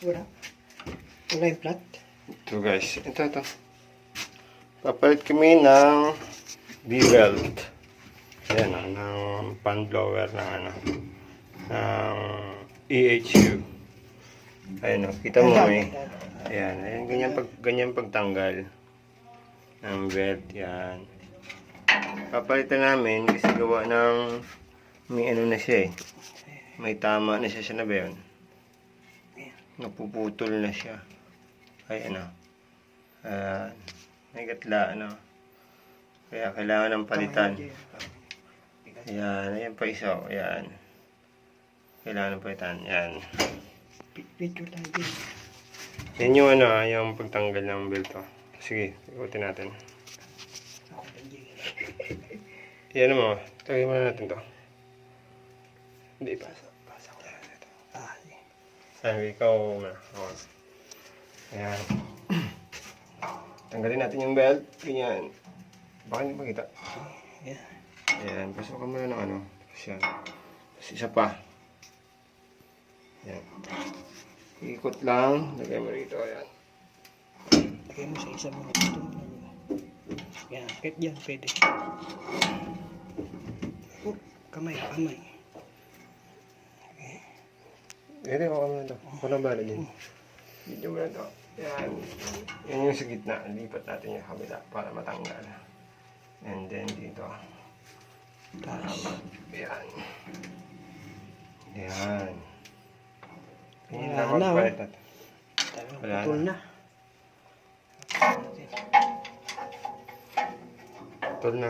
Wala. Wala yung flat. Ito guys, ito. Papalit kami ng B-belt. Ayan o, ng fan blower ng ng EHU. Ayan o, kita mo ayan, ganyan pagtanggal ng belt, yan. Papalitan namin kasi gawa ng may ano na siya eh. May tama na siya sa na ba yun? Napuputol na siya. Ay ano. May gatla ano. Kaya kailangan ng palitan. Ayan pa isa. Ayan. Kailangan ng palitan. Ayan. Picture tayo din. Yan yung yung pagtanggal ng belt. Sige, ikutin natin. Yan mo. Tagay mo na natin to. Hindi pa. Sabi, ikaw na. Ayan. Tanggalin natin yung belt. Ganyan. Baka hindi makita. Ayan. Pasukan mo na ng ano. Ayan. Tapos isa pa. Ayan. Ikot lang. Lagay mo rito. Ayan. Lagay mo sa isang mga ito. Yan. Kahit dyan. Pwede. Oh, kamay. Hindi, ako naman ito. Ako na bala din. Video mo na ito. Yan. Yan yung sa gitna. Lipat natin yung kabila para matanggal. And then dito. Yan. Yan. Yan na magpalit natin. Putol na. Putol na.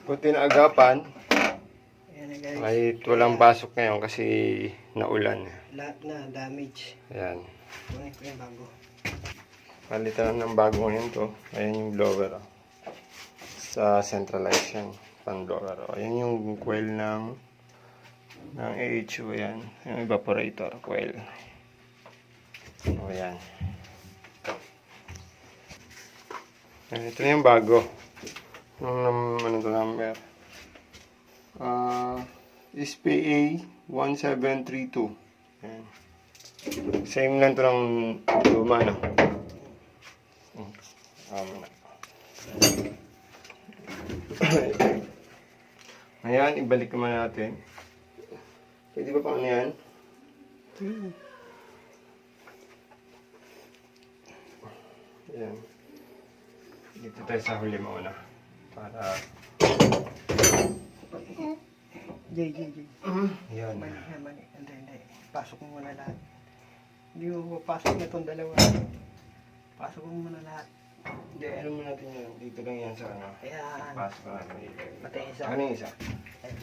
Buti na agapan. Kahit walang pasok ngayon kasi naulan. Lahat na damage. Ayan. Kunin ko yung bago. Palitan ng bago ngayon to. Ayan yung blower. Sa centralized yan. Pan blower. Ayan yung coil ng AHU. Ayan. Yung evaporator coil. Ayan. Ayan. Ito na yung bago. Ano to number? SPA 1732. Ayan. Same lang to ng luma, no? Ayan, ibalik naman natin. Pwede ba pa ano yan? Ayan. Dito tayo sa huli muna. Para Jay. Ayan. Mali. Hindi. Pasok mo muna lahat. Hindi mo pasok na itong dalawa. Pasok mo muna lahat. Hindi, ano mo natin yan? Dito lang yan sa ano. Ayan. Pasok natin dito. Pati isa. Ano yung isa?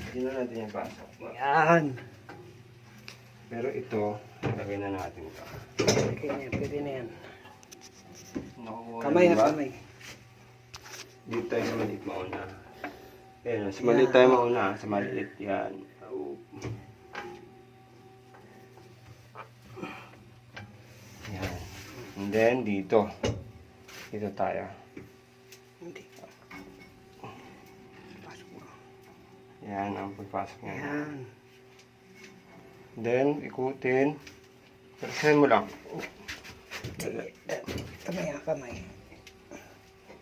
Dito natin yung pasok. Ayan. Pero ito, ilagay na natin ito. Pwede na yan. Nakukuha Kamay na, ha, kamay. Dito tayo sa maliit mauna. Ayan, sa maliit tayo mauna. Sa maliit yan. Yan. And then, dito. Dito tayo. Hindi. Pasok mo. Yan ang pagpasok niya. Ayan. Then, ikutin. Persahan mo lang. Kamay.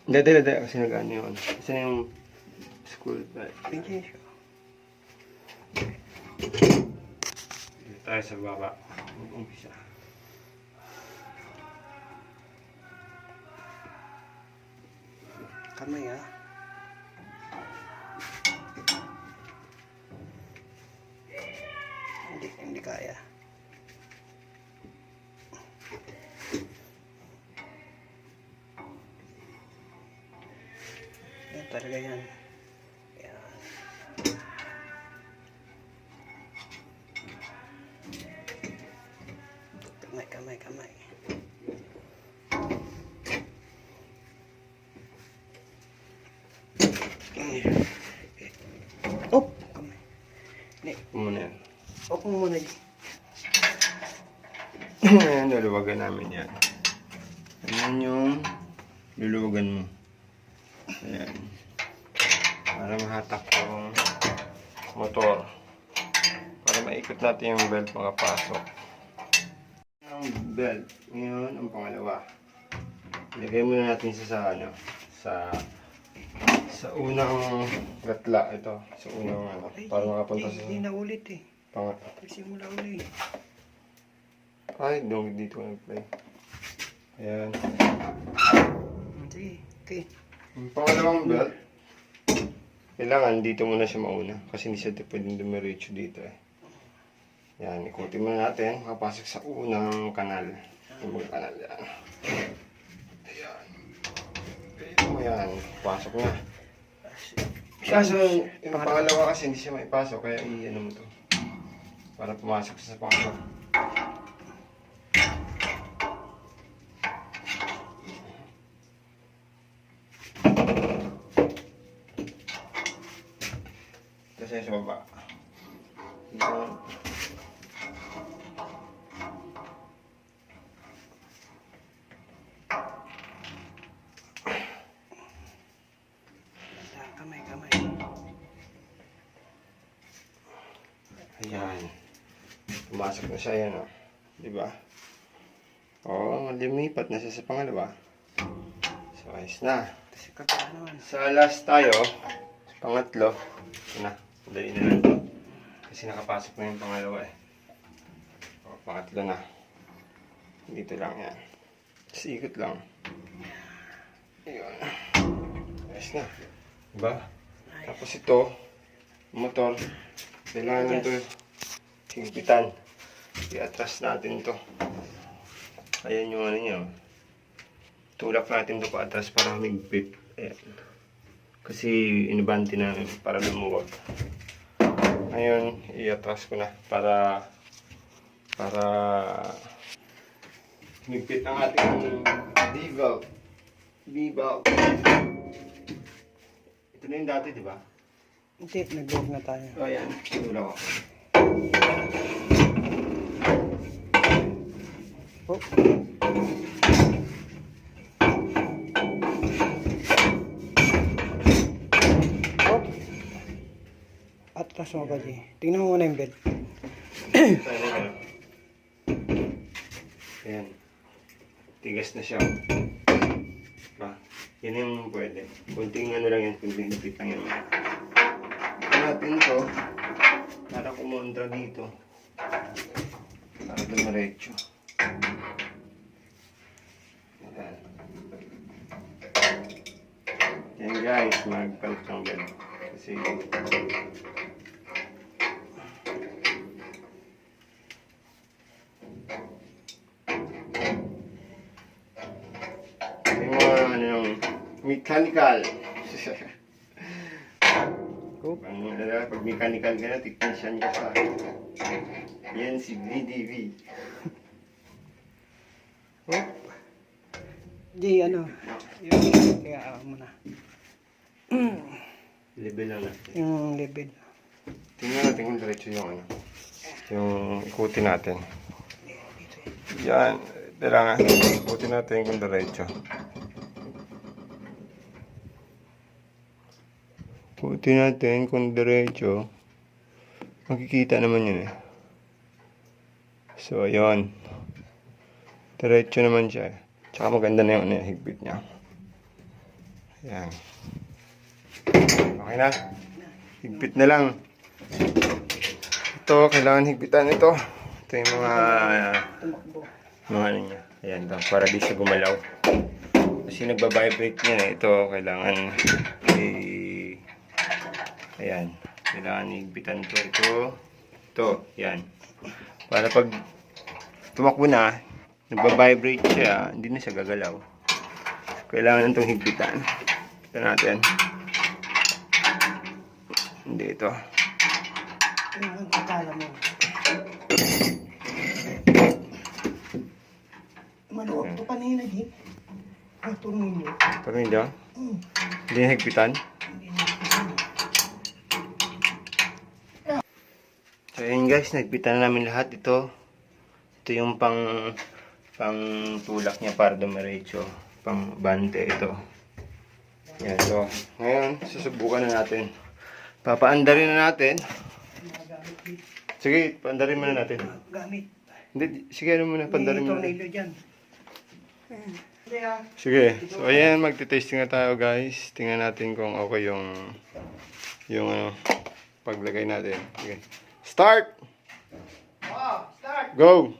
Dati. Kasi nag-ano yun. Kasi yung school bag. Hindi. Dito tayo sa baba. Mag-umpisa. Kamay ha. Hindi kaya. Yan talaga yan. Yan. Kamay. Op! Kamay. Muna yan. Op mo muna dyan. Ayan, luluwagan namin yan. Ayan yung luluwagan mo. Ayan. Para mahatak yung motor. Para maikot natin yung belt makapasok. ng belt. Ngayon, ang pangalawa. Ilagay muna natin siya sa ano, sa unang gatla ito, sa unang ano, para makapunta sa Hindi na ulit eh. pangatlo. Simula uli. Ay, dito ko nag-play. Ayan. Sige, okay. Yung pangalawang belt, kailangan dito muna siya mauna kasi hindi siya pwedeng dumiretso dito eh. Yan, ikutin muna natin, makapasok sa unang kanal. Yung mga kanal yan. Ayan. Ito mo yan, pasok na. Kaso, yung pangalawa kasi hindi siya maipasok, kaya i-ano mo to. Para pumasok sa pangalawa. Kasi sa baba. Yan. Kamay. Ayan. Pumasok na siya yan, oh. Diba? Oo, lumipat na siya sa pangalawa. So, ayos na. Kasi kapag naman. Sa last tayo, pangatlo. Ito na, dali na lang to. Kasi nakapasok na yung pangalawa eh. O, pangatlo na. Dito lang yan. Tapos ikot lang. Ayun. Ayos na. Diba? Tapos ito, motor. Kailangan ito higpitan. I-atras natin ito. Ayan yung ano niya. Tulak natin ito pa-atras para humigpit. Ayan. Kasi inibante namin para lumuwag. Ngayon, i-atras ko na para humigpit ang ating D-valve. D-valve. Ito na yung dati, di ba? Hindi, nag-vlog na tayo. O, ayan. Sinula ko. Oh. Oh. Atras mo pa di. Tingnan mo muna yung bed. Ayan. Tigas na siya. Ba? Yan yung pwede. Kunting ano lang yan. Kunting higpit lang yan. Natin to para kumontra dito. Para dumiretso. Ayan. Yan guys, magpalit ng bed. Kasi yung mga ano yung mechanical. Pag mechanical ka na, technician ka pa. Yan si VDV. Oh. Di, ano. Yung, kaya muna. Level lang natin. Yung level. Tingnan natin kung diretso yung ano. Yung ikutin natin. Yan. Tira nga. Ikutin natin kung diretso. Ikutin natin kung diretso. Makikita naman yun eh. So, ayun. Diretso naman siya eh. Tsaka maganda na yung higpit niya. Ayan. Okay na. Higpit na lang. Ito, kailangan higpitan ito. Ito yung Tumakbo. mga ano niya. Ayan to, para di siya gumalaw. Kasi nagbabibrate niya eh. Ito, kailangan ayan. Kailangan higpitan to. Ito. Yan. Para pag tumakbo na, nagbabibrate siya, hindi na siya gagalaw. Kailangan itong higpitan. Ito natin. Hindi ito. Ang kakala mo. Maluwag to kanina, di. Ang tornilyo. Tornilyo? Hindi na higpitan? So ayun guys, nagpitan na namin lahat ito. Ito yung pang tulak niya para dumiretso. Pang bante ito. Yan, so ngayon, susubukan na natin. Papaandarin na natin. Sige, paandarin muna natin. Gamit. Hindi, sige, ano muna, May pandalin mo. tornado dyan. Hindi ah. Sige, so ayan, magte-tasting na tayo guys. Tingnan natin kung okay yung ano, paglagay natin. Sige. Start! Oh, start! Go!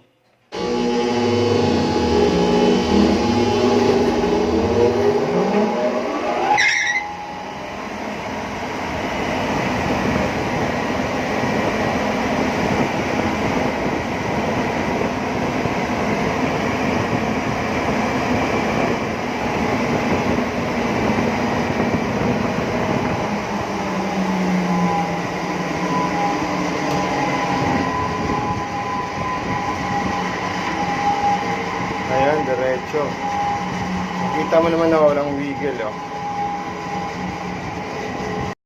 Ayan, diretso. Kita mo naman na walang wiggle, oh.